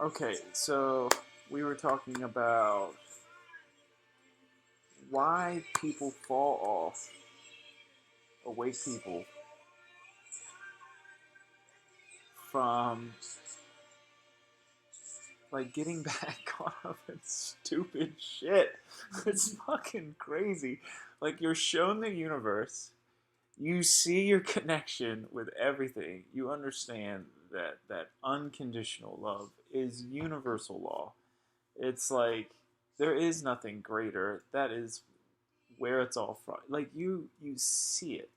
Okay, so we were talking about why people fall off, awake people, from like getting back on stupid shit. It's fucking crazy. Like you're shown the universe, you see your connection with everything. You understand that unconditional love is universal law. It's like there is nothing greater. That is where it's all from. Like you see it,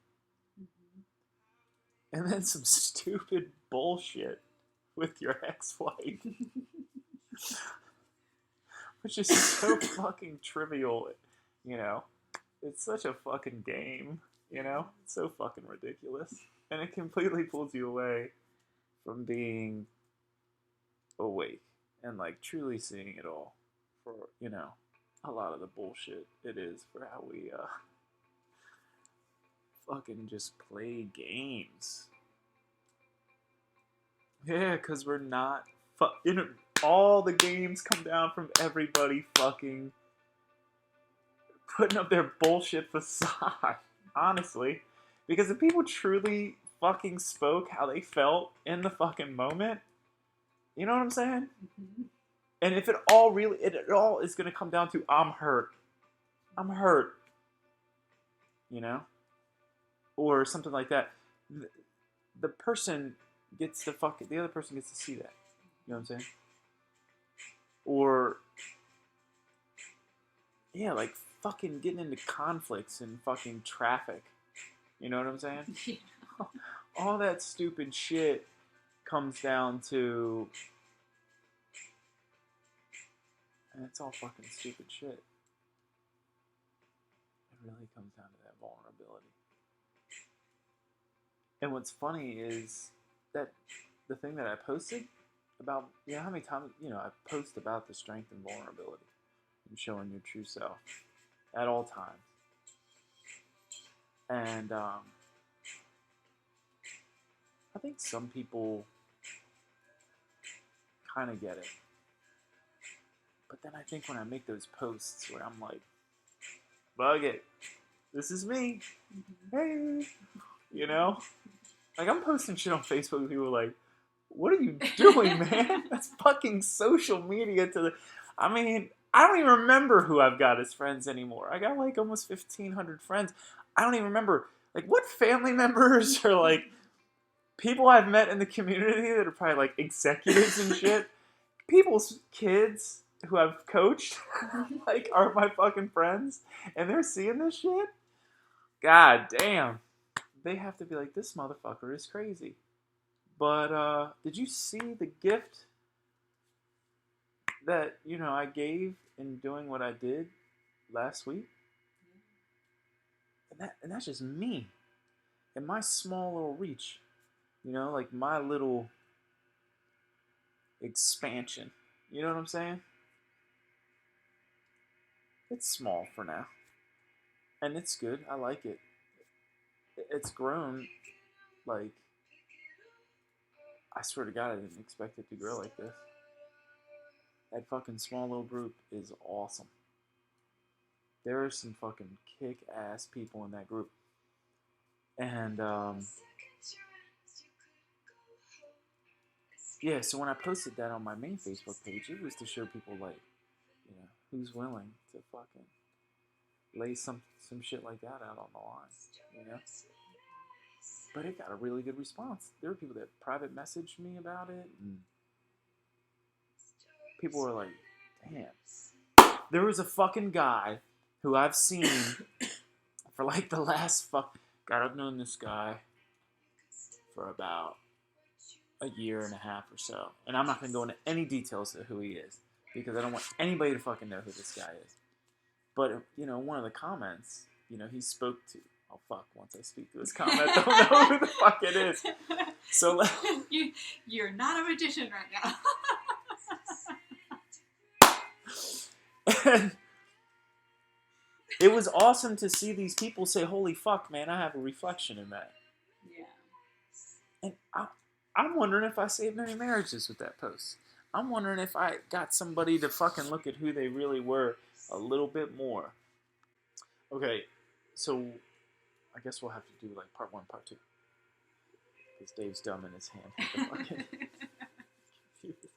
and then some stupid bullshit with your ex-wife, which is so fucking trivial. You know, it's such a fucking game. You know, it's so fucking ridiculous, and it completely pulls you away from being awake and like truly seeing it all for a lot of the bullshit it is for how we fucking just play games. Yeah, because we're not all the games come down from everybody fucking putting up their bullshit facade. Honestly, because if people truly fucking spoke how they felt in the fucking moment, you know what I'm saying? And if it all is gonna come down to I'm hurt, you know, or something like that. The person gets to the other person gets to see that. You know what I'm saying? Or yeah, like fucking getting into conflicts and fucking traffic. You know what I'm saying? Yeah. All that stupid shit comes down to, and it's all fucking stupid shit. It really comes down to that vulnerability. And what's funny is that the thing that I posted about, how many times, I post about the strength and vulnerability and showing your true self at all times. And I think some people kind of get it. But then I think when I make those posts where I'm like, bug it, this is me, hey, like I'm posting shit on Facebook and people are like, what are you doing, man? That's fucking social media I don't even remember who I've got as friends anymore. I got like almost 1,500 friends. I don't even remember like what family members or like people I've met in the community that are probably like executives and shit. People's kids who I've coached like are my fucking friends and they're seeing this shit. God damn. They have to be like, this motherfucker is crazy. But did you see the gift that, I gave in doing what I did last week? And that's just me. And my small little reach. Like my little expansion. You know what I'm saying? It's small for now. And it's good. I like it. It's grown. Like, I swear to God, I didn't expect it to grow like this. That fucking small little group is awesome. There are some fucking kick-ass people in that group. And, yeah, so when I posted that on my main Facebook page, it was to show people, like, who's willing to fucking lay some shit like that out on the line, But it got a really good response. There were people that private messaged me about it, and people were like, damn. There was a fucking guy who I've seen for like the last God, I've known this guy for about a year and a half or so. And I'm not going to go into any details of who he is, because I don't want anybody to fucking know who this guy is. But, one of the comments, he spoke to, oh fuck, once I speak to his comment, I don't know who the fuck it is. So You're not a magician right now. And it was awesome to see these people say, holy fuck, man, I have a reflection in that. Yeah. And I'm wondering if I saved any marriages with that post. I'm wondering if I got somebody to fucking look at who they really were a little bit more. Okay, so I guess we'll have to do like part 1, part 2. Because Dave's dumb in his hand with the fucking computer.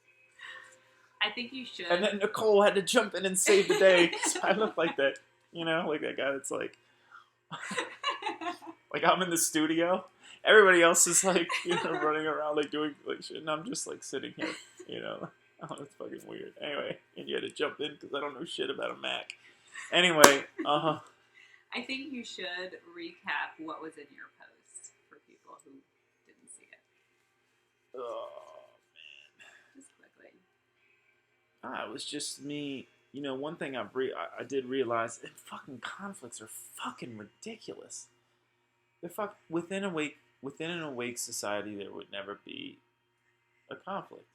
I think you should. And then Nicole had to jump in and save the day because I look like that, you know, like that guy that's like, like I'm in the studio. Everybody else is like, you know, running around like doing like shit, and I'm just like sitting here, you know. Oh, that's fucking weird. Anyway, and you had to jump in because I don't know shit about a Mac. Anyway, I think you should recap what was in your post for people who didn't see it. Oh man, Just quickly. It was just me. You know, one thing I did realize, fucking conflicts are fucking ridiculous. They're within an awake society, there would never be a conflict.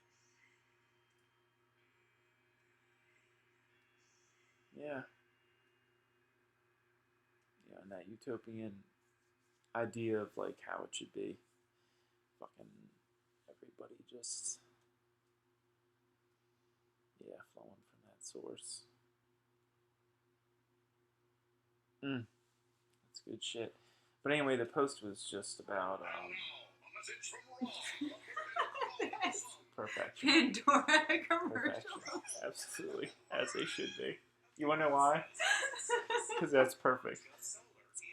Yeah. Yeah, and that utopian idea of like how it should be. Fucking everybody just flowing from that source. That's good shit. But anyway, the post was just about perfection. Pandora commercials. Absolutely, as they should be. You wanna know why? Because that's perfect. It's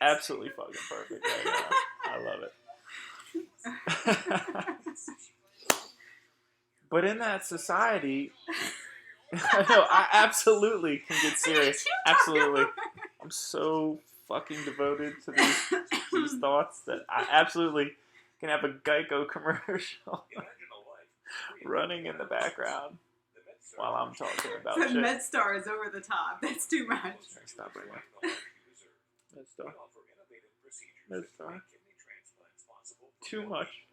absolutely fucking perfect right now. I love it. But in that society, I absolutely can get serious. Absolutely. I'm so fucking devoted to these thoughts that I absolutely can have a Geico commercial running in the background while I'm talking about the shit. MedStar is over the top. That's too much. Stop right now. MedStar. Too much.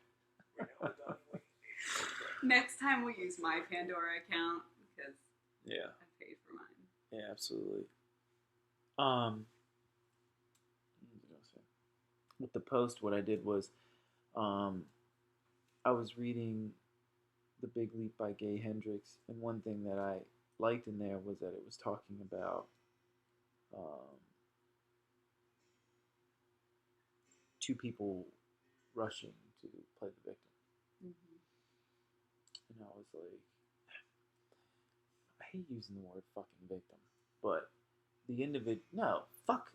Next time we'll use my Pandora account because I paid for mine. Yeah, absolutely. With the post, what I did was, I was reading The Big Leap by Gay Hendricks, and one thing that I liked in there was that it was talking about two people rushing to play the victim. And I was like, I hate using the word fucking victim, but the individual, no, fuck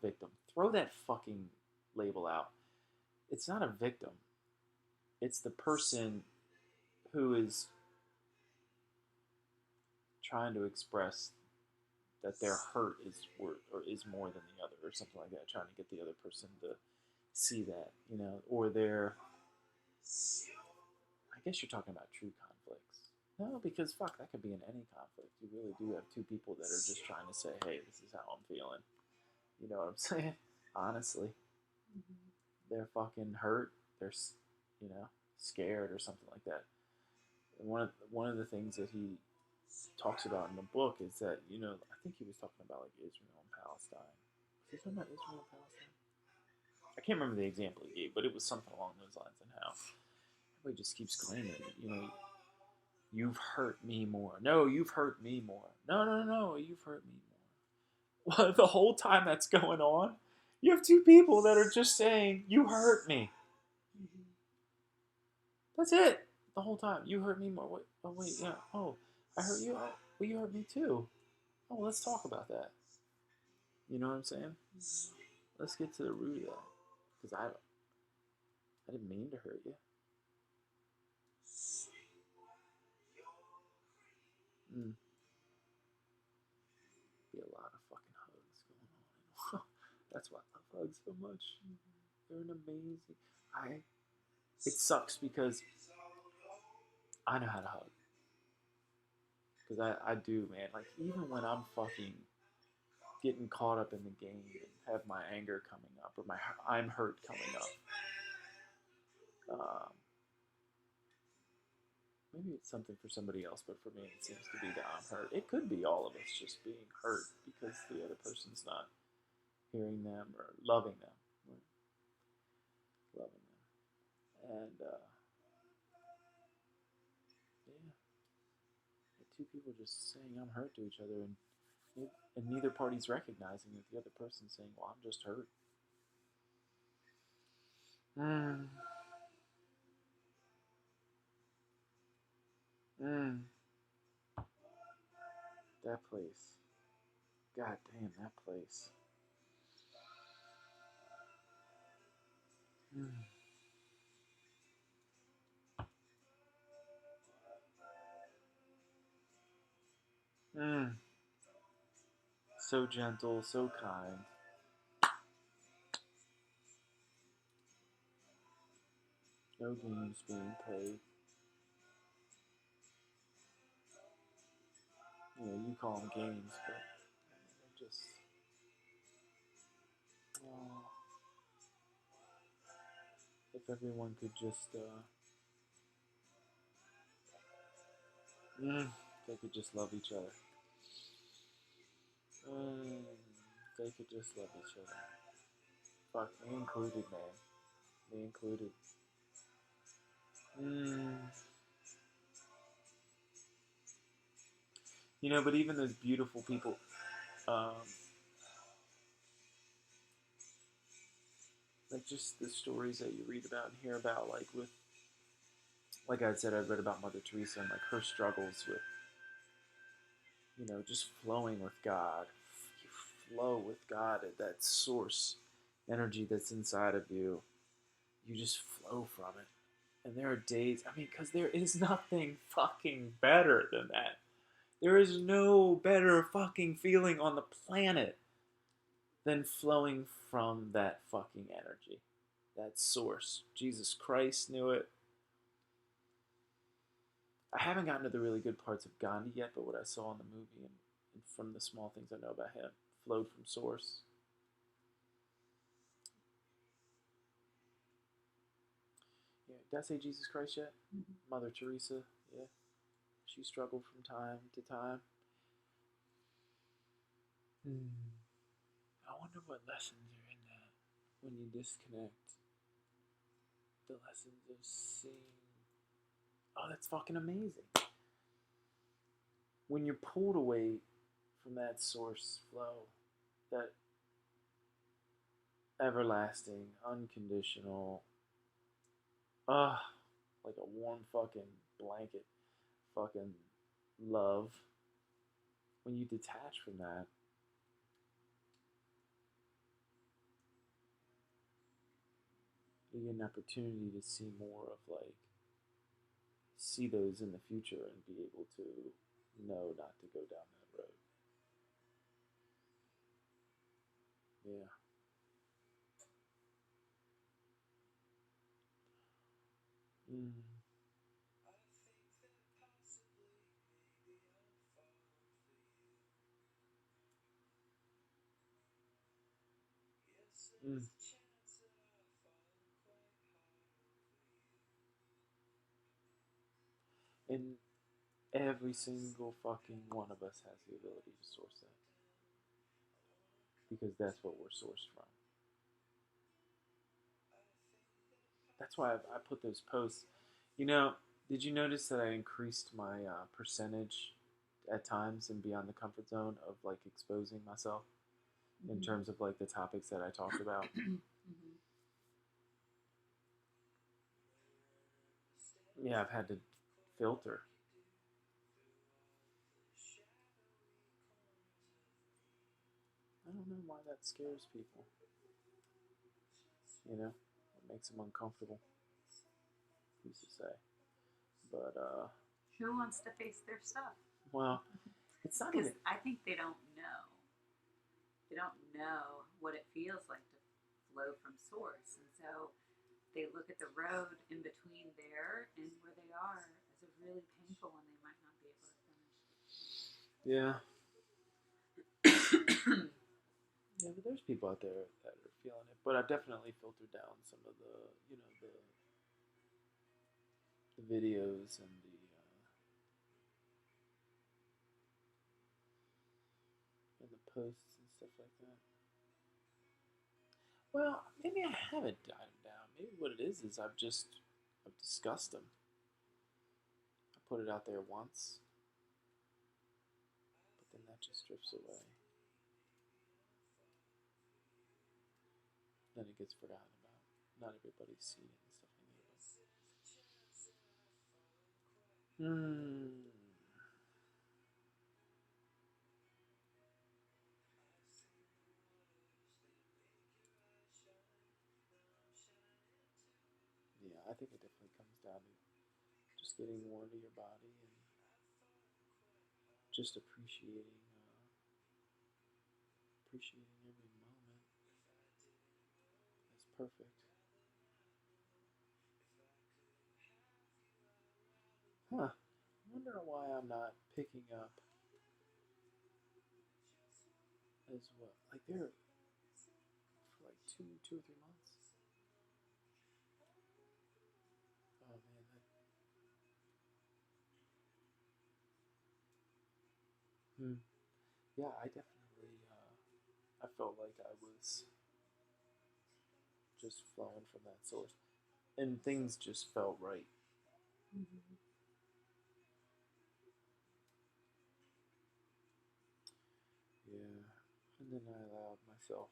victim. Throw that fucking label out. It's not a victim. It's the person who is trying to express that their hurt is more than the other, or something like that, trying to get the other person to see that, you know, or they're, I guess you're talking about true conflicts. No, because fuck, that could be in any conflict. You really do have two people that are just trying to say, hey, this is how I'm feeling. You know what I'm saying? Honestly. They're fucking hurt. They're, you know, scared or something like that. And one of the things that he talks about in the book is that, you know, I think he was talking about like Israel and Palestine. Was he talking about Israel and Palestine? I can't remember the example he gave, but it was something along those lines, and how everybody just keeps claiming, you know, you've hurt me more. No, you've hurt me more. No, you've hurt me more. Well, the whole time that's going on, you have two people that are just saying, you hurt me. That's it. The whole time. You hurt me more. Wait, oh, wait, yeah. Oh, I hurt you? Oh, well, you hurt me too. Oh, let's talk about that. You know what I'm saying? Let's get to the root of that. Because I didn't mean to hurt you. Be a lot of fucking hugs going on. That's why I love hugs so much. They're an amazing. It sucks because I know how to hug. Because I do, man. Like, even when I'm fucking getting caught up in the game and have my anger coming up, or I'm hurt coming up. Maybe it's something for somebody else, but for me it seems to be that I'm hurt. It could be all of us just being hurt because the other person's not hearing them or loving them. Right? Loving them. And, yeah. people just saying I'm hurt to each other, and neither party's recognizing that the other person's saying, well, I'm just hurt. Mm. Mm. That place. God damn, that place. Mm. Mm. So gentle, so kind. No games being played. You call them games, but they're just. Oh, if everyone could just. They could just love each other. Mm, they could just love each other. Fuck, me included, man. Me included. Mm. But even those beautiful people, um, like just the stories that you read about and hear about, like I said, I read about Mother Teresa and like her struggles with, just flowing with God. You flow with God at that source energy that's inside of you. You just flow from it. And there are days, because there is nothing fucking better than that. There is no better fucking feeling on the planet than flowing from that fucking energy, that source. Jesus Christ knew it. I haven't gotten to the really good parts of Gandhi yet, but what I saw in the movie and from the small things I know about him flowed from source. Yeah, did I say Jesus Christ yet? Mm-hmm. Mother Teresa, yeah. She struggled from time to time. I wonder what lessons are in that when you disconnect. The lessons of seeing. Oh, that's fucking amazing. When you're pulled away from that source flow, that everlasting, unconditional, like a warm fucking blanket, fucking love. When you detach from that, you get an opportunity to see more of see those in the future and be able to know not to go down that road. Yeah. Mm. Mm. And every single fucking one of us has the ability to source that. Because that's what we're sourced from. That's why I put those posts. Did you notice that I increased my percentage at times and beyond the comfort zone of like exposing myself in terms of like the topics that I talked about? Yeah, I've had to filter. I don't know why that scares people. It makes them uncomfortable. Who's to say? But Who wants to face their stuff? well, it's not Because even. I think they don't know. They don't know what it feels like to flow from source, and so they look at the road in between there and where they are as a really painful one. They might not be able to finish. Yeah. Yeah, but there's people out there that are feeling it. But I've definitely filtered down some of the videos and the posts and stuff like that. Well, maybe I haven't dialed them down. Maybe what it is I've discussed them. I put it out there once, that just drifts away. Then it gets forgotten about. Not everybody's seen it and stuff like that. Yeah, I think it definitely comes down to just getting more into your body and just appreciating every moment. That's perfect. Huh. I wonder why I'm not picking up as well. Like they're for like 2 or 3 months. Oh man, yeah, I definitely. I felt like I was just flowing from that source, and things just felt right. Mm-hmm. Yeah, and then I allowed myself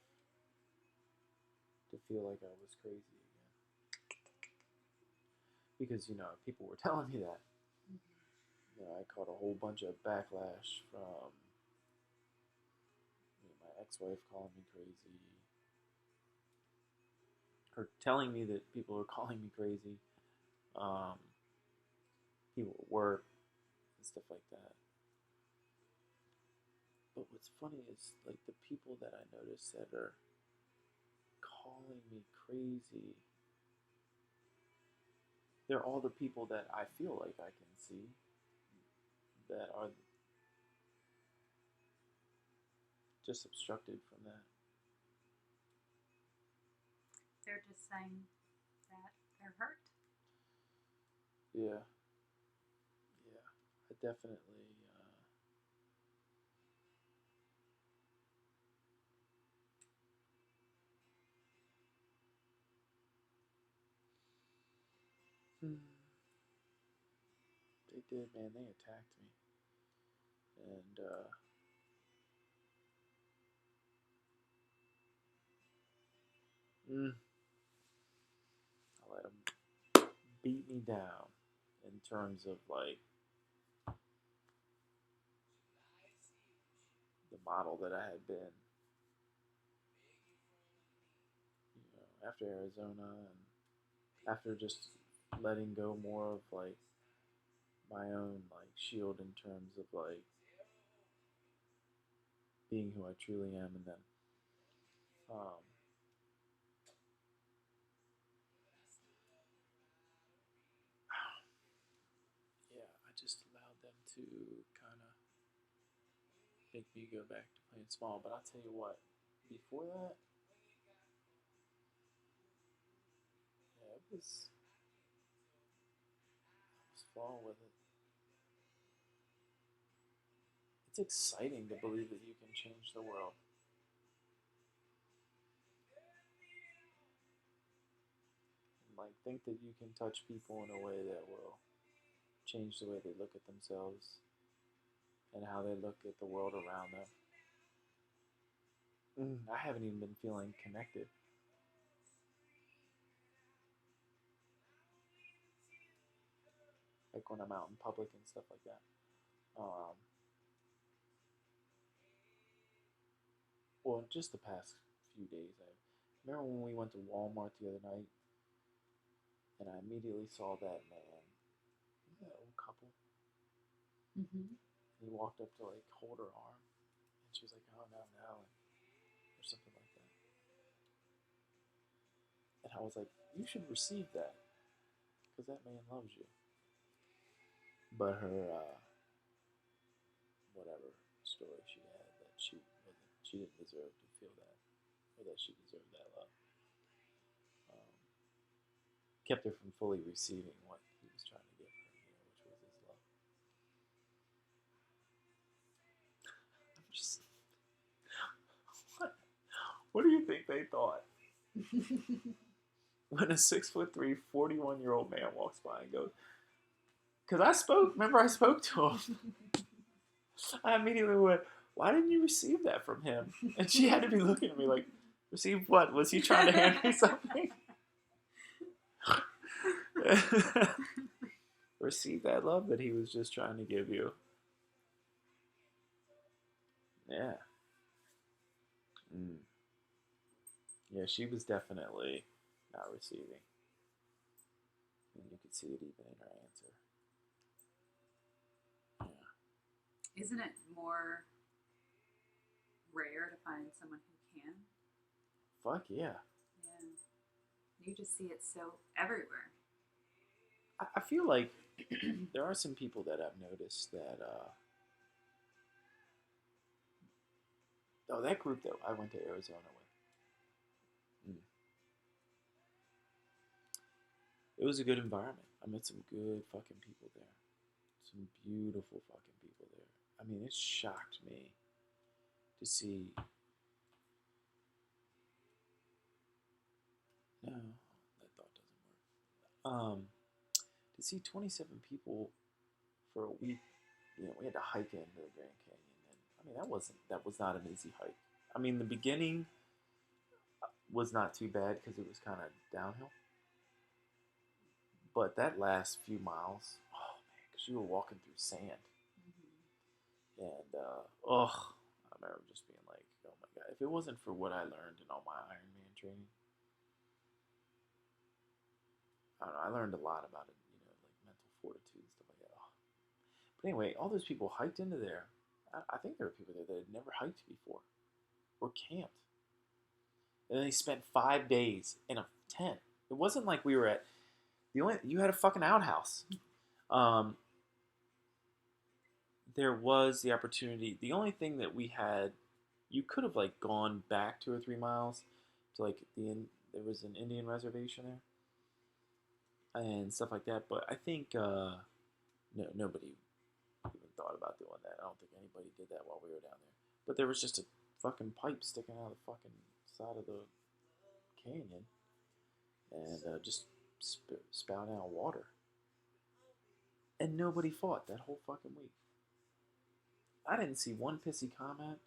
to feel like I was crazy again because people were telling me that. I caught a whole bunch of backlash from my ex-wife calling me crazy, her telling me that people are calling me crazy, um, people at work and stuff like that. But what's funny is like the people that I notice that are calling me crazy, they're all the people that I feel like I can see that are just obstructed from that. They're just saying that they're hurt. Yeah, yeah, I definitely. They did, man. They attacked me, and I let them beat me down in terms of like the model that I had been, after Arizona and after just letting go more of like my own like shield in terms of like being who I truly am, and then um, yeah, I just allowed them to kind of make me go back to playing small. But I'll tell you what, before that, yeah, I was flowing with it. It's exciting to believe that you can change the world. And, like, think that you can touch people in a way that will change the way they look at themselves and how they look at the world around them. I haven't even been feeling connected. Like when I'm out in public and stuff like that. Well, just the past few days. I remember when we went to Walmart the other night, and I immediately saw that man, that old couple. Mm-hmm. He walked up to like hold her arm, and she was like, "Oh no, no," or something like that. And I was like, "You should receive that, because that man loves you." But her, whatever story she had, that she didn't deserve to feel that, or that she deserved that love, um, kept her from fully receiving what he was trying to give her, which was his love. I'm just, what? What do you think they thought when a 6'3", 41-year-old man walks by and goes? Because I spoke. Remember, I spoke to him. I immediately went, why didn't you receive that from him? And she had to be looking at me like, receive what? Was he trying to hand me something? Receive that love that he was just trying to give you. Yeah. Mm. Yeah, she was definitely not receiving. And you could see it even in her answer. Yeah. Isn't it more rare to find someone who can? Fuck yeah. Yeah. You just see it so everywhere. I feel like there are some people that I've noticed that, oh, that group that I went to Arizona with. It was a good environment. I met some good fucking people there. Some beautiful fucking people there. I mean, it shocked me to see. No, that thought doesn't work. To see 27 people for a week. You know, we had to hike into the Grand Canyon, and I mean that was not an easy hike. I mean, the beginning was not too bad because it was kind of downhill, but that last few miles, oh man, because you were walking through sand, and I remember just being like, oh my god, if it wasn't for what I learned in all my Ironman training, I don't know, I learned a lot about it, you know, like mental fortitude and stuff like that. Oh. But anyway, all those people hiked into there. I think there were people there that had never hiked before or camped. And then they spent 5 days in a tent. It wasn't like we were at you had a fucking outhouse. Um, there was the opportunity. The only thing that we had, you could have like gone back 2 or 3 miles to like there was an Indian reservation there and stuff like that. But I think no, nobody even thought about doing that. I don't think anybody did that while we were down there. But there was just a fucking pipe sticking out of the fucking side of the canyon and just spout out water. And nobody fought that whole fucking week. I didn't see one pissy comment.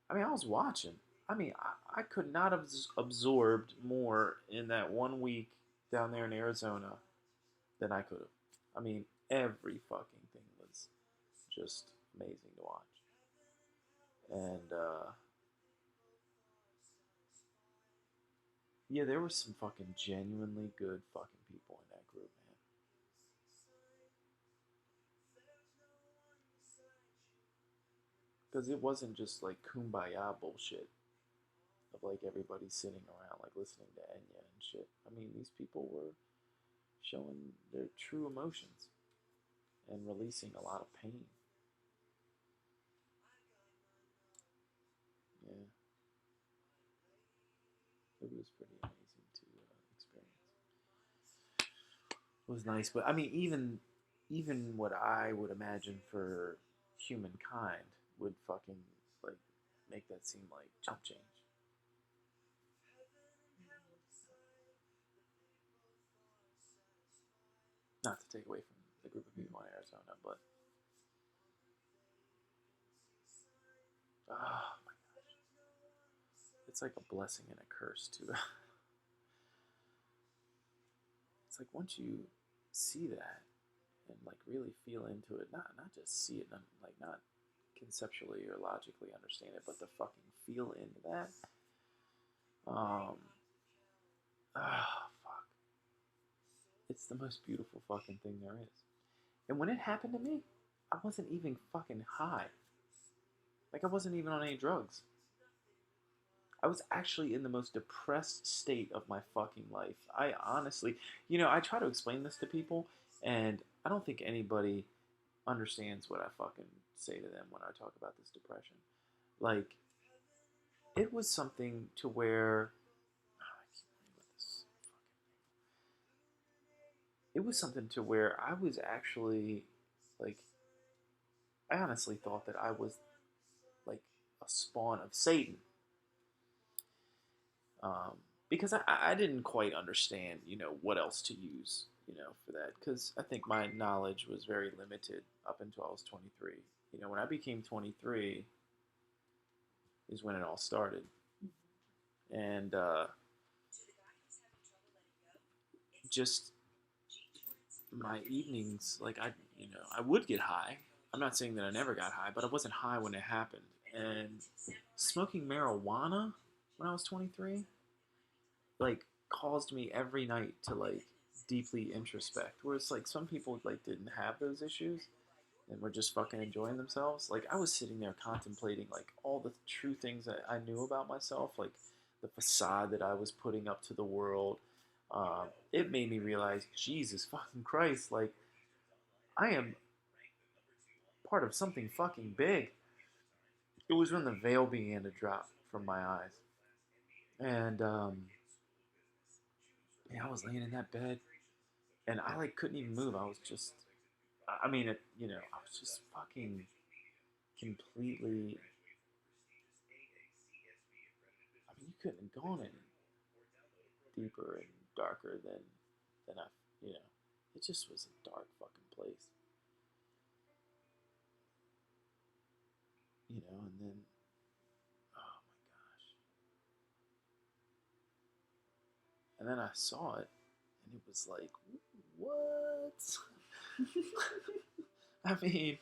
I mean, I was watching. I mean, I could not have absorbed more in that 1 week down there in Arizona than I could have. I mean, every fucking thing was just amazing to watch. And, yeah, there were some fucking genuinely good fucking people in that group, man. Because it wasn't just like kumbaya bullshit of like everybody sitting around like listening to Enya and shit. I mean, these people were showing their true emotions and releasing a lot of pain. Yeah, it was pretty amazing to experience. It was nice, but I mean, even what I would imagine for humankind would fucking like make that seem like chump change. Not to take away from the group of people in Arizona, but oh my gosh, it's like a blessing and a curse too. It's like once you see that and like really feel into it, not just see it, like not conceptually or logically understand it, but to fucking feel into that. Um, fuck, it's the most beautiful fucking thing there is. And when it happened to me, I wasn't even fucking high. Like I wasn't even on any drugs. I was actually in the most depressed state of my fucking life. I honestly, I try to explain this to people, and I don't think anybody understands what I fucking say to them when I talk about this depression. Like, it was something to where it was something to where I was actually like, I honestly thought that I was like a spawn of Satan. Um, because I didn't quite understand, what else to use, for that. Because I think my knowledge was very limited up until I was 23. When I became 23, is when it all started. And just my evenings, like I would get high. I'm not saying that I never got high, but I wasn't high when it happened. And smoking marijuana when I was 23, like, caused me every night to like deeply introspect. Whereas like some people like didn't have those issues and were just fucking enjoying themselves. Like I was sitting there contemplating like all the true things that I knew about myself, like the facade that I was putting up to the world. It made me realize, Jesus fucking Christ, like I am part of something fucking big. It was when the veil began to drop from my eyes, and yeah, I was laying in that bed, and I like couldn't even move. I was just, I mean, I was just fucking completely. I mean, you couldn't have gone any deeper and darker than I, you know, it just was a dark fucking place, and then, oh my gosh, and then I saw it, and it was like, what? I mean,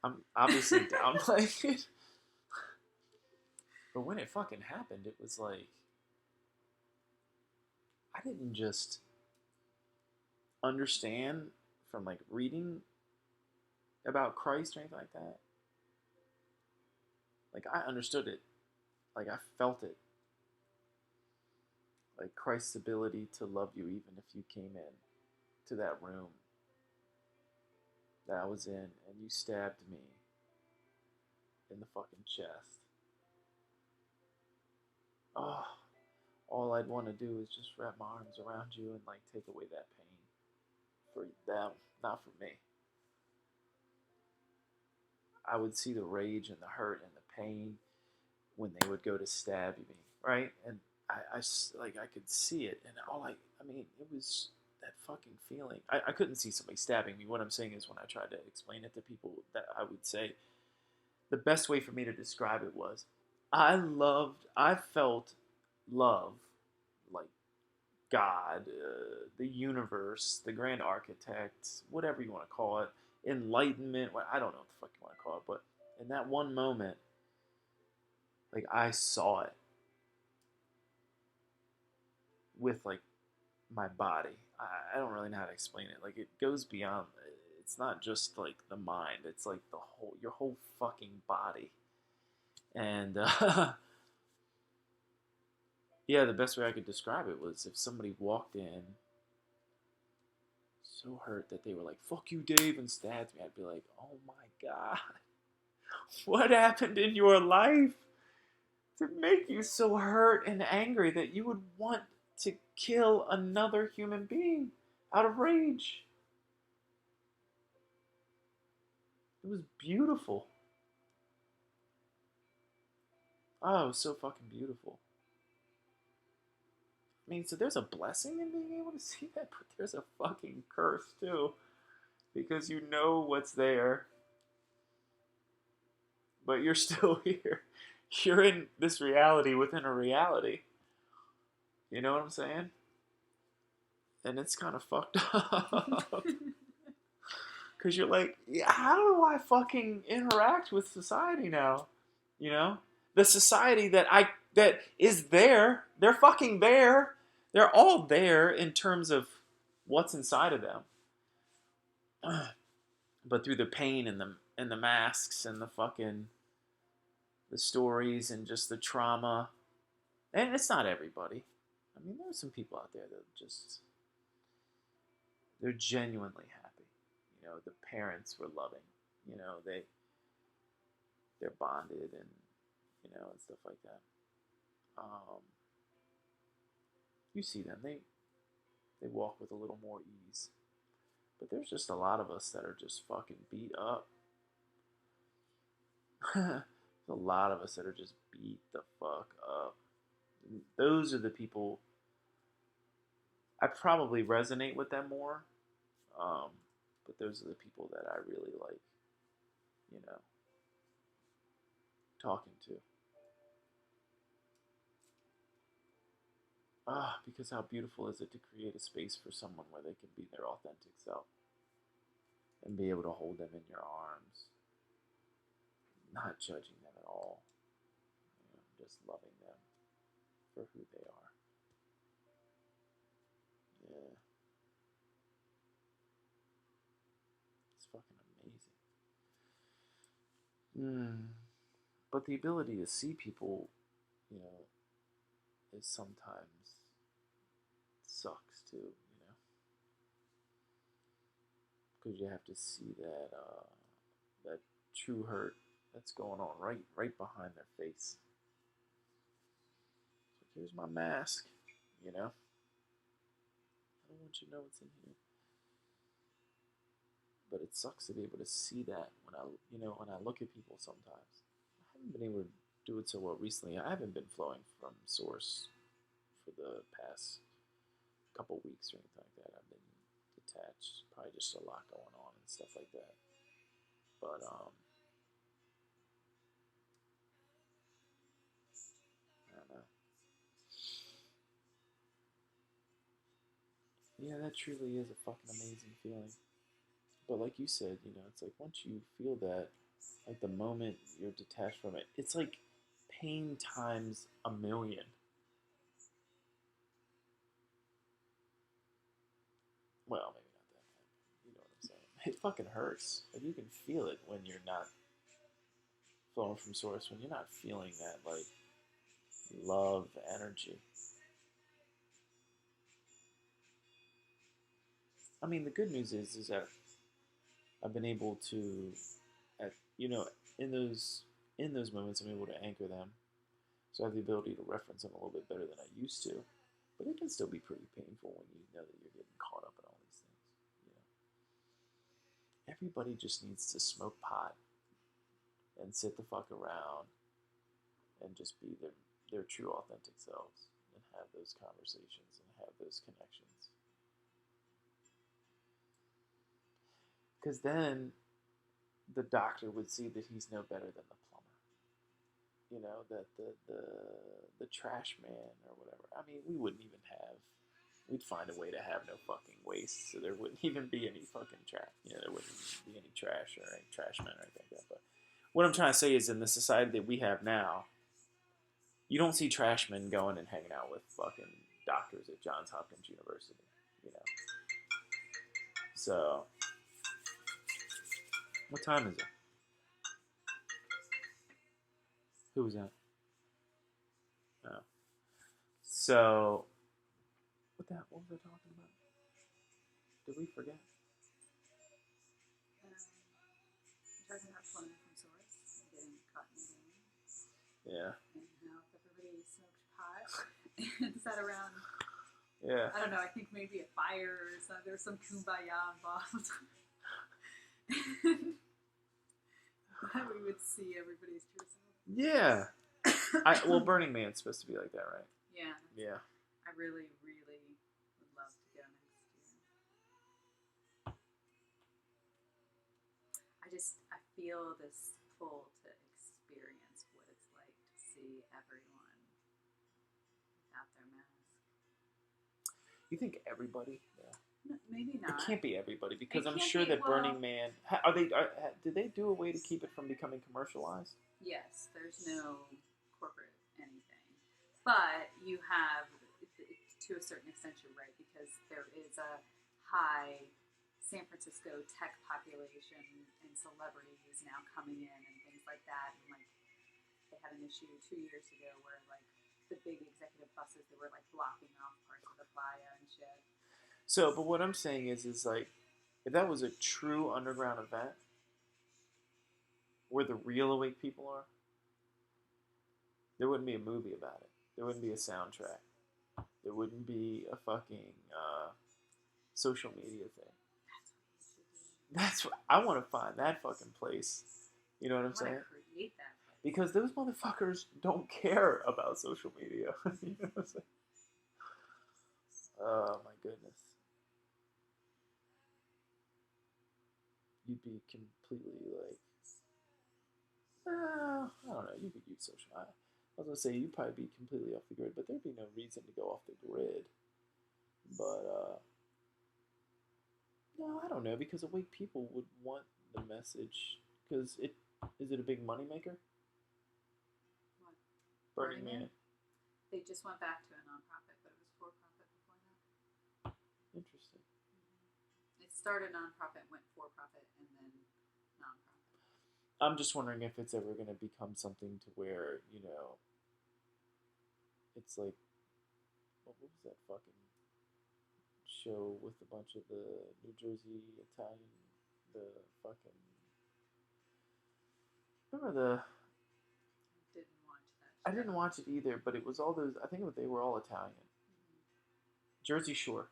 I'm obviously downplaying it, but when it fucking happened, it was like, I didn't just understand from like reading about Christ or anything like that. Like I understood it. Like I felt it. Like Christ's ability to love you even if you came in to that room that I was in and you stabbed me in the fucking chest. Oh, all I'd want to do is just wrap my arms around you and like take away that pain for them, not for me. I would see the rage and the hurt and the pain when they would go to stab me, right? And like I could see it, and I mean, it was that fucking feeling. I couldn't see somebody stabbing me. What I'm saying is, when I tried to explain it to people, that I would say the best way for me to describe it was, I felt love, like God, the universe, the grand architect, whatever you want to call it, enlightenment. Well, I don't know what the fuck you want to call it, but in that one moment, like I saw it with like my body. I don't really know how to explain it. Like it goes beyond. It's not just like the mind. It's like your whole fucking body. And yeah, the best way I could describe it was if somebody walked in so hurt that they were like, "Fuck you, Dave," and stabbed me. I'd be like, "Oh my god, what happened in your life to make you so hurt and angry that you would want to kill another human being out of rage?" It was beautiful. Oh, it was so fucking beautiful. I mean, so there's a blessing in being able to see that, but there's a fucking curse too. Because you know what's there, but you're still here. You're in this reality within a reality. You know what I'm saying? And it's kind of fucked up. Because you're like, yeah, how do I fucking interact with society now? You know? The society that is there, they're fucking there. They're all there in terms of what's inside of them. But through the pain and the masks and the fucking the stories and just the trauma. And it's not everybody. I mean, there's some people out there that just they're genuinely happy. The parents were loving. They're bonded and stuff like that. Um, you see them. They walk with a little more ease. But there's just a lot of us that are just fucking beat up. There's a lot of us that are just beat the fuck up. Those are the people I probably resonate with them more. Um, but those are the people that I really like, you know, talking to. Because how beautiful is it to create a space for someone where they can be their authentic self and be able to hold them in your arms, not judging them at all, just loving them for who they are. Yeah, it's fucking amazing. But the ability to see people, you know, is sometimes sucks too, because you have to see that true hurt that's going on right behind their face. So here's my mask, I don't want you to know what's in here. But it sucks to be able to see that when I look at people sometimes. I haven't been able to do it so well recently. I haven't been flowing from source for the past couple weeks or anything like that. I've been detached, probably just a lot going on and stuff like that. But I don't know. Yeah, that truly is a fucking amazing feeling. But like you said, it's like once you feel that, like the moment you're detached from it, it's like pain times a million. Well, maybe not that bad. You know what I'm saying? It fucking hurts. Like you can feel it when you're not flowing from source, when you're not feeling that like love energy. I mean, the good news is that I've been able to, at in those moments, I'm able to anchor them, so I have the ability to reference them a little bit better than I used to. But it can still be pretty painful when you know that you're getting caught up in all these things. Everybody just needs to smoke pot and sit the fuck around and just be their true authentic selves and have those conversations and have those connections. Because then the doctor would see that he's no better than the plumber. That the trash man or whatever. I mean, we wouldn't even have. We'd find a way to have no fucking waste, so there wouldn't even be any fucking trash. There wouldn't be any trash or any trash men or anything like that. But what I'm trying to say is, in the society that we have now, you don't see trash men going and hanging out with fucking doctors at Johns Hopkins University. You know. So, what time is it? Who was that? Oh. So, what was I talking about? Did we forget? Talking about flowing from source and getting caught in the game. Yeah. And how if everybody smoked pot and sat around. Yeah. I don't know. I think maybe a fire or something. There's some kumbaya involved. That we would see everybody's true self. Yeah. Burning Man's supposed to be like that, right? Yeah. Yeah. I really, really would love to go next year. I feel this pull to experience what it's like to see everyone without their mask. You think everybody? Yeah. No, maybe not. It can't be everybody because I'm sure that Burning Man. Did they do a way to keep it from becoming commercialized? Yes, there's no corporate anything, but you have, to a certain extent, you're right, because there is a high San Francisco tech population and celebrities now coming in and things like that. And like they had an issue 2 years ago where like the big executive buses, they were like blocking off parts of the playa and shit. So, but what I'm saying is like, if that was a true underground event where the real awake people are, there wouldn't be a movie about it. There wouldn't be a soundtrack. There wouldn't be a fucking social media thing. That's what I want to find, that fucking place. You know what I'm saying? Create that place. Because those motherfuckers don't care about social media. You know what I'm saying? Oh my goodness. You'd be completely like, I don't know. You could use social. I was gonna say you'd probably be completely off the grid, but there'd be no reason to go off the grid. But no, I don't know because the way people would want the message, because it is it a big moneymaker? What? Burning Man. They just went back to a nonprofit, but it was for profit before that. Interesting. It started nonprofit, went for profit, and then nonprofit. I'm just wondering if it's ever going to become something to where, it's like, what was that fucking show with a bunch of the New Jersey Italian, the fucking, remember the, Didn't watch that show. I didn't watch it either, but it was all those, I think they were all Italian. Jersey Shore.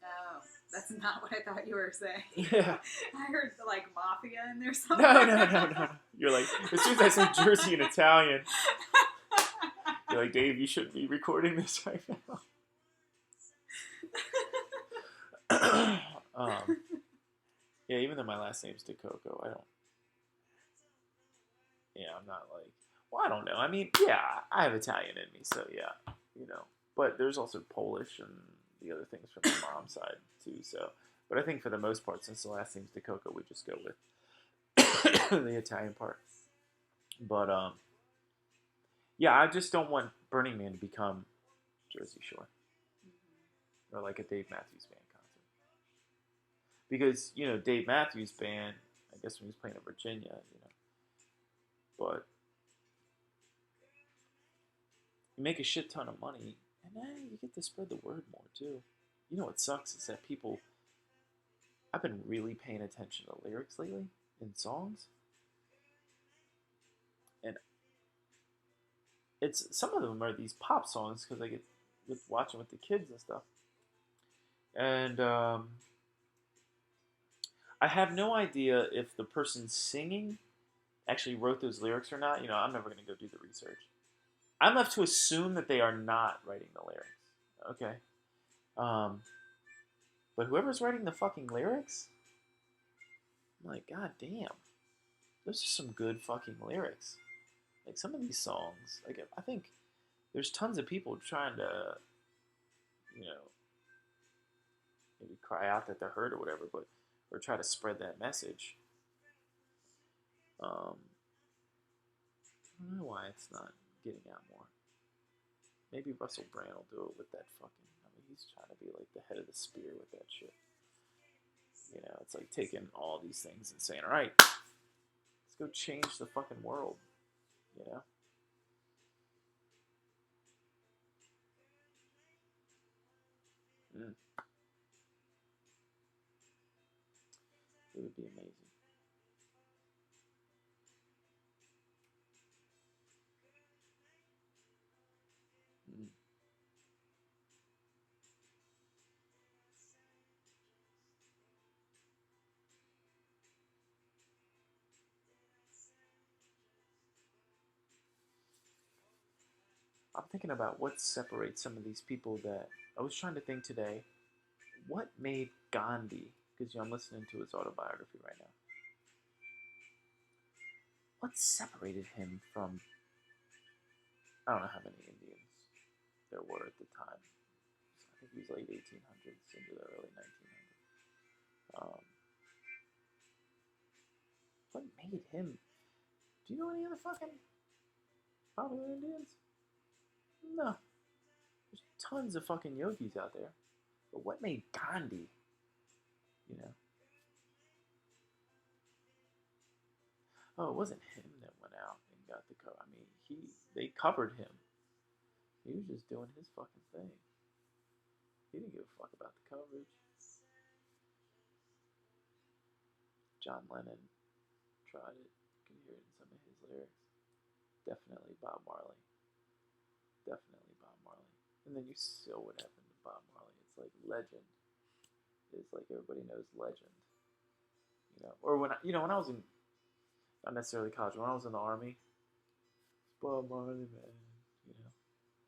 Oh, that's not what I thought you were saying. Yeah. I heard like mafia in there somewhere. No. You're like, as soon as I say Jersey and Italian, you're like, Dave, you shouldn't be recording this right now. Yeah, even though my last name's DeCoco, I'm not like, well, I don't know. I mean, yeah, I have Italian in me, so yeah, But there's also Polish and the other things from my mom's side too. So, but I think for the most part, since the last name's DeCoco, we just go with the Italian part. But yeah, I just don't want Burning Man to become Jersey Shore or like a Dave Matthews Band concert, because Dave Matthews Band, I guess when he was playing in Virginia, but you make a shit ton of money, and then you get to spread the word more too. What sucks is that people. I've been really paying attention to lyrics lately in songs, and it's some of them are these pop songs because I get with watching with the kids and stuff, and I have no idea if the person singing actually wrote those lyrics or not. I'm never going to go do the research. I'm left to assume that they are not writing the lyrics. Okay. But whoever's writing the fucking lyrics, I'm like, god damn. Those are some good fucking lyrics. Like some of these songs, like I think there's tons of people trying to, maybe cry out that they're hurt or whatever, or try to spread that message. I don't know why it's not getting out more. Maybe Russell Brand will do it with that fucking. I mean, he's trying to be like the head of the spear with that shit. It's like taking all these things and saying, all right, let's go change the fucking world. Mm. It would be amazing. Mm. I'm thinking about what separates some of these people that I was trying to think today. What made Gandhi? Because I'm listening to his autobiography right now. What separated him from? I don't know how many Indians there were at the time. I think he was late 1800s into the early 1900s. What made him? Do you know any other fucking popular Indians? No. There's tons of fucking yogis out there. But what made Gandhi? Oh, it wasn't him that went out and got the cover. I mean, they covered him. He was just doing his fucking thing. He didn't give a fuck about the coverage. John Lennon tried it. You can hear it in some of his lyrics. Definitely Bob Marley. And then you saw what happened to Bob Marley. It's like legend. It's like everybody knows legend. Or when I was in, not necessarily college, when I was in the army, Bob Marley, man.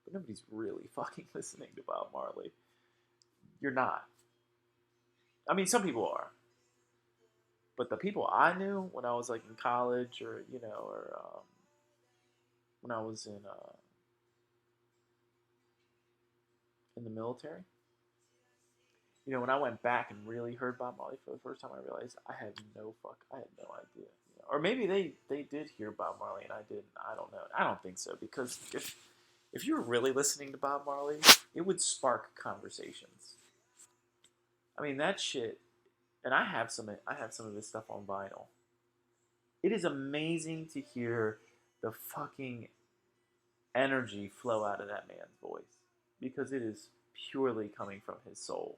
But nobody's really fucking listening to Bob Marley. You're not. I mean, some people are. But the people I knew when I was like in college or when I was in in the military. You know, when I went back and really heard Bob Marley for the first time, I realized I had no idea. You know? Or maybe they did hear Bob Marley and I didn't. I don't know. I don't think so because if you were really listening to Bob Marley, it would spark conversations. I mean that shit, and I have some of this stuff on vinyl. It is amazing to hear the fucking energy flow out of that man's voice because it is purely coming from his soul.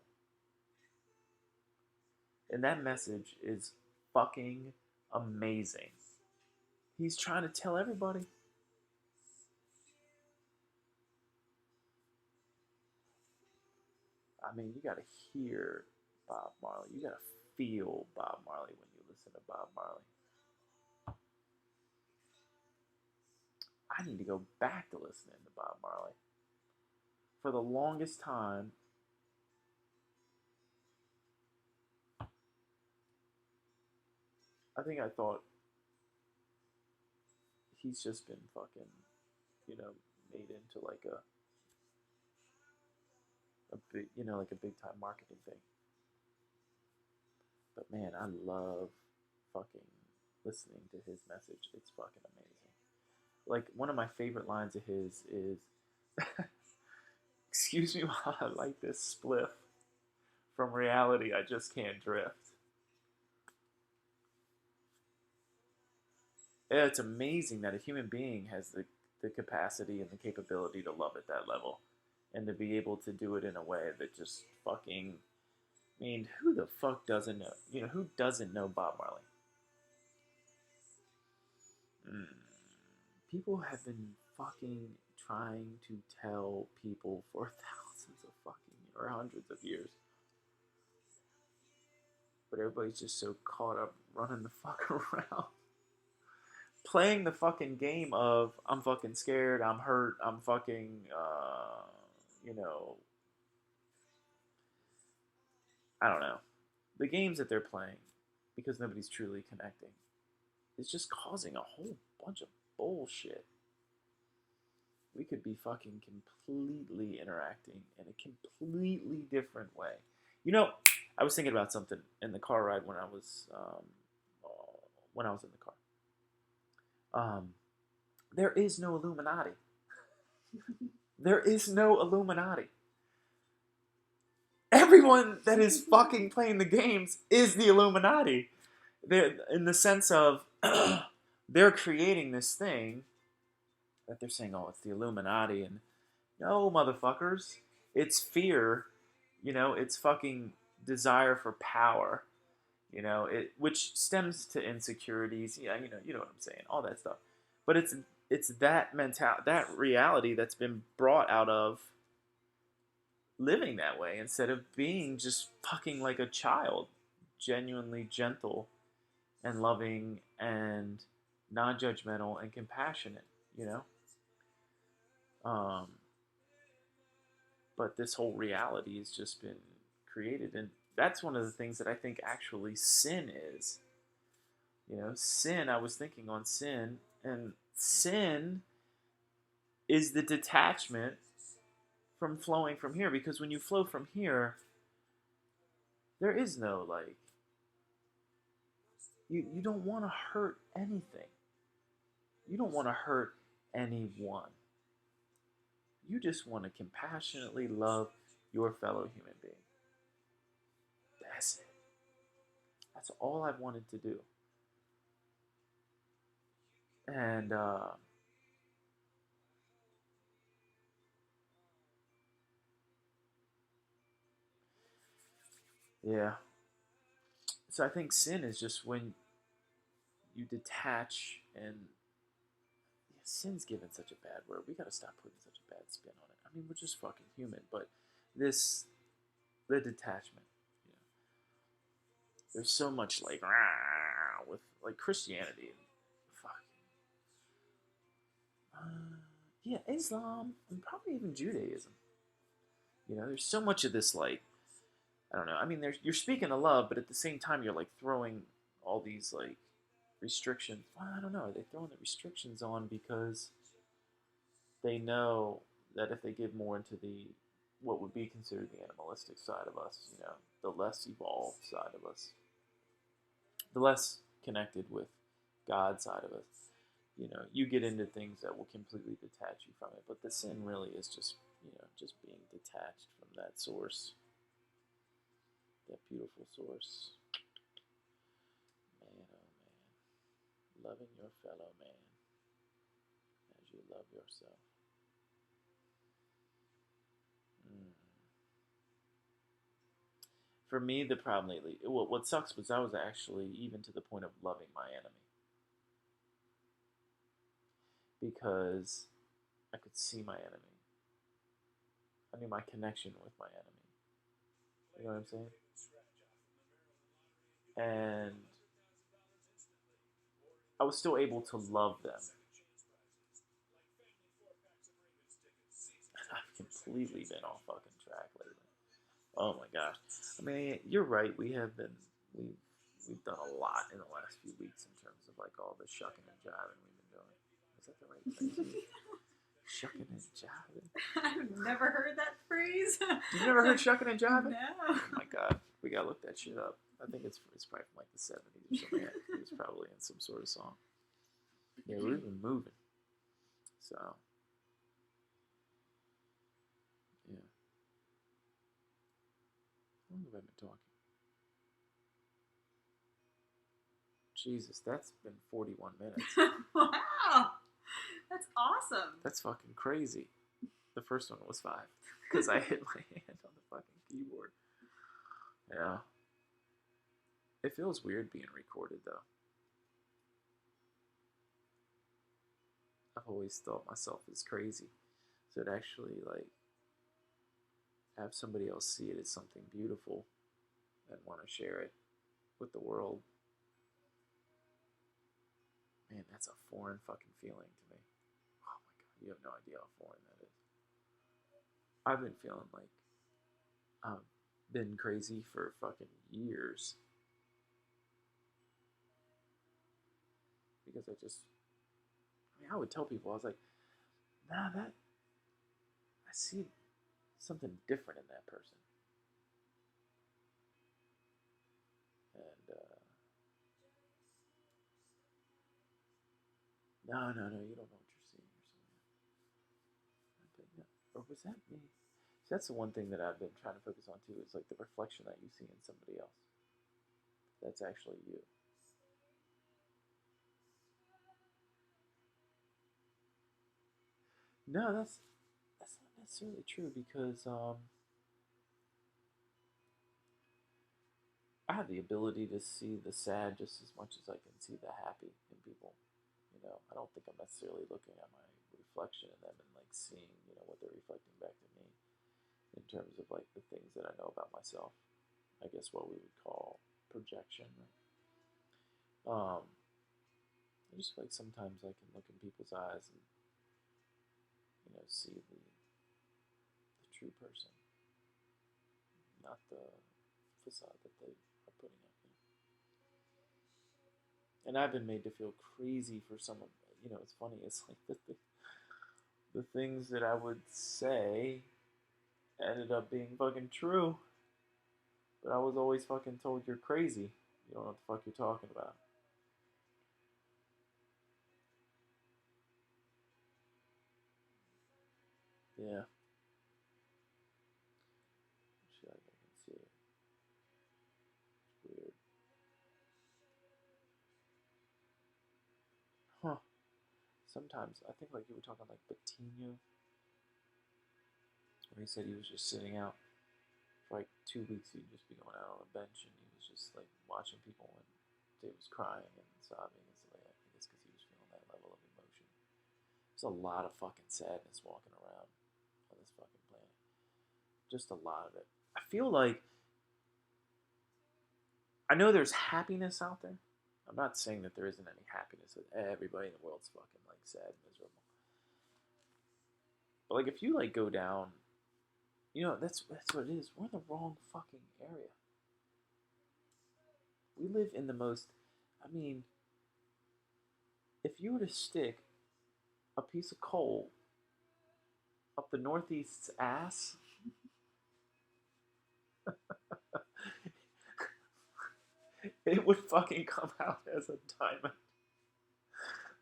And that message is fucking amazing. He's trying to tell everybody. I mean, you gotta hear Bob Marley. You gotta feel Bob Marley when you listen to Bob Marley. I need to go back to listening to Bob Marley. For the longest time, I think I thought he's just been fucking, you know, made into like a big, like a big time marketing thing. But man, I love fucking listening to his message. It's fucking amazing. Like one of my favorite lines of his is, "Excuse me while I light this spliff. From reality, I just can't drift." Yeah, it's amazing that a human being has the capacity and the capability to love at that level, and to be able to do it in a way that just fucking. I mean, who the fuck doesn't know? You know, who doesn't know Bob Marley? Mm. People have been fucking trying to tell people for thousands of fucking or hundreds of years. But everybody's just so caught up running the fuck around. Playing the fucking game of I'm fucking scared, I'm hurt, I'm fucking, you know, I don't know. The games that they're playing because nobody's truly connecting is just causing a whole bunch of bullshit. We could be fucking completely interacting in a completely different way. You know, I was thinking about something in the car ride when I was in the car. There is no Illuminati. There is no Illuminati. Everyone that is fucking playing the games is the Illuminati. They're in the sense of they're creating this thing that they're saying, oh, it's the Illuminati, and no, motherfuckers, it's fear. You know, it's fucking desire for power. You know, which stems to insecurities. Yeah, you know what I'm saying, all that stuff. But it's that that reality that's been brought out of living that way instead of being just fucking like a child, genuinely gentle and loving and non-judgmental and compassionate. You know, um, but this whole reality has just been created, and that's one of the things that I think actually sin is. You know, sin. I was thinking on sin, and sin is the detachment from flowing from here, because when you flow from here, there is no like you don't want to hurt anything. You don't want to hurt anyone. You just want to compassionately love your fellow human being. That's it. That's all I've wanted to do. And yeah. So I think sin is just when you detach, and yeah, sin's given such a bad word. We gotta stop putting such a bad spin on it. I mean, we're just fucking human, but this the detachment. You know, there's so much like with like Christianity and fuck. Yeah, Islam and probably even Judaism. You know, there's so much of this like I don't know. I mean, you're speaking of love, but at the same time, you're like throwing all these like restrictions. Well, I don't know. Are they throwing the restrictions on because they know that if they give more into the what would be considered the animalistic side of us, the less evolved side of us, the less connected with God side of us. You get into things that will completely detach you from it, but the sin really is just being detached from that source, that beautiful source. Man, oh man, loving your fellow man as you love yourself. Mm. For me, the problem lately, what sucks was I was actually even to the point of loving my enemy because I could see my enemy. I knew my connection with my enemy. You know what I'm saying? And I was still able to love them. I've completely been off fucking track lately. Oh my gosh. I mean, you're right. We've done a lot in the last few weeks in terms of like all the shucking and jiving we've been doing. Is that the right phrase? Shucking and jiving. I've never heard that phrase. You've never heard shucking and jiving? No. Oh my god, we gotta look that shit up. I think it's probably from like the 70s or something. It was probably in some sort of song. Yeah, we're even moving. So, yeah. How long have I been talking? Jesus, that's been 41 minutes. Wow. That's awesome. That's fucking crazy. The first one was 5 because I hit my hand on the fucking keyboard. Yeah. It feels weird being recorded though. I've always thought myself as crazy. So to actually like have somebody else see it as something beautiful and want to share it with the world. Man, that's a foreign fucking feeling to me. Oh my god, you have no idea how foreign that is. I've been feeling like I've been crazy for fucking years. Because I would tell people, I was like, nah, I see something different in that person. And, no, you don't know what you're seeing or something. Or was that me? So that's the one thing that I've been trying to focus on too, is like the reflection that you see in somebody else. That's actually you. No, that's not necessarily true because I have the ability to see the sad just as much as I can see the happy in people. I don't think I'm necessarily looking at my reflection in them and like seeing, what they're reflecting back to me in terms of like the things that I know about myself. I guess what we would call projection. Right? I just feel like sometimes I can look in people's eyes and see the true person, not the facade that they are putting up. And I've been made to feel crazy for some of, it's funny, it's like the things that I would say ended up being fucking true. But I was always fucking told you're crazy. You don't know what the fuck you're talking about. Yeah. Shit, I can see it. It's weird. Huh. Sometimes, I think like you were talking like Patino, where he said he was just sitting out for like 2 weeks. He'd just be going out on a bench and he was just like watching people and Dave was crying and sobbing and stuff like that. I guess because he was feeling that level of emotion. There's a lot of fucking sadness walking around on this fucking planet. Just a lot of it. I feel like I know there's happiness out there. I'm not saying that there isn't any happiness. That everybody in the world's fucking like sad and miserable. But like if you like go down, that's what it is. We're in the wrong fucking area. We live in the most. I mean, if you were to stick a piece of coal up the Northeast's ass, it would fucking come out as a diamond.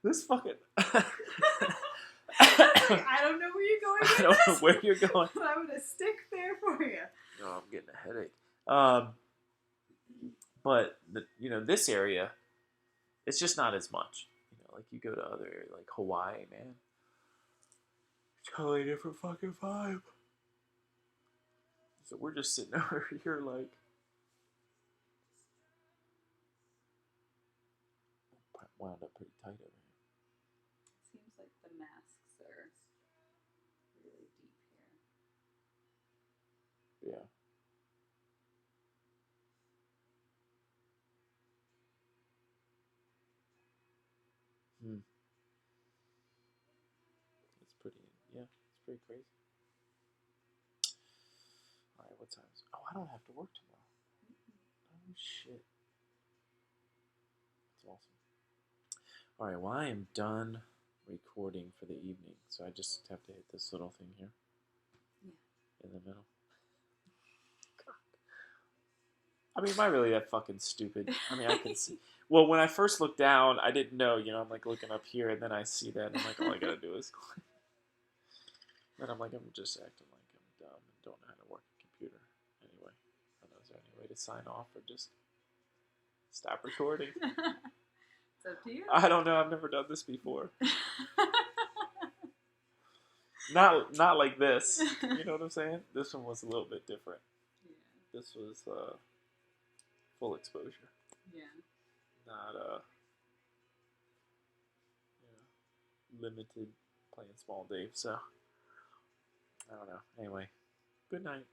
This fucking. I don't know where you're going with I don't know this, where you're going. but I'm gonna stick there for you. Oh, I'm getting a headache. But this area, it's just not as much. Like you go to other areas like Hawaii, man. Totally different fucking vibe. So we're just sitting over here like. Wound up pretty tight over here. Seems like the masks are really deep here. Yeah. It's pretty. Yeah, it's pretty crazy. All right, what time is it? Oh, I don't have to work tomorrow. Oh shit. That's awesome. All right, well I am done recording for the evening, so I just have to hit this little thing here. Yeah. In the middle. I mean, am I really that fucking stupid? I mean, I can see. Well, when I first looked down, I didn't know. I'm like looking up here, and then I see that, and I'm like, all I gotta do is click. Then I'm like, I'm just acting like I'm dumb and don't know how to work a computer. Anyway, I don't know, is there any way to sign off or just stop recording? It's up to you. I don't know. I've never done this before. Not like this. You know what I'm saying? This one was a little bit different. Yeah. This was full exposure. Yeah. Not limited playing small Dave. So I don't know. Anyway, good night.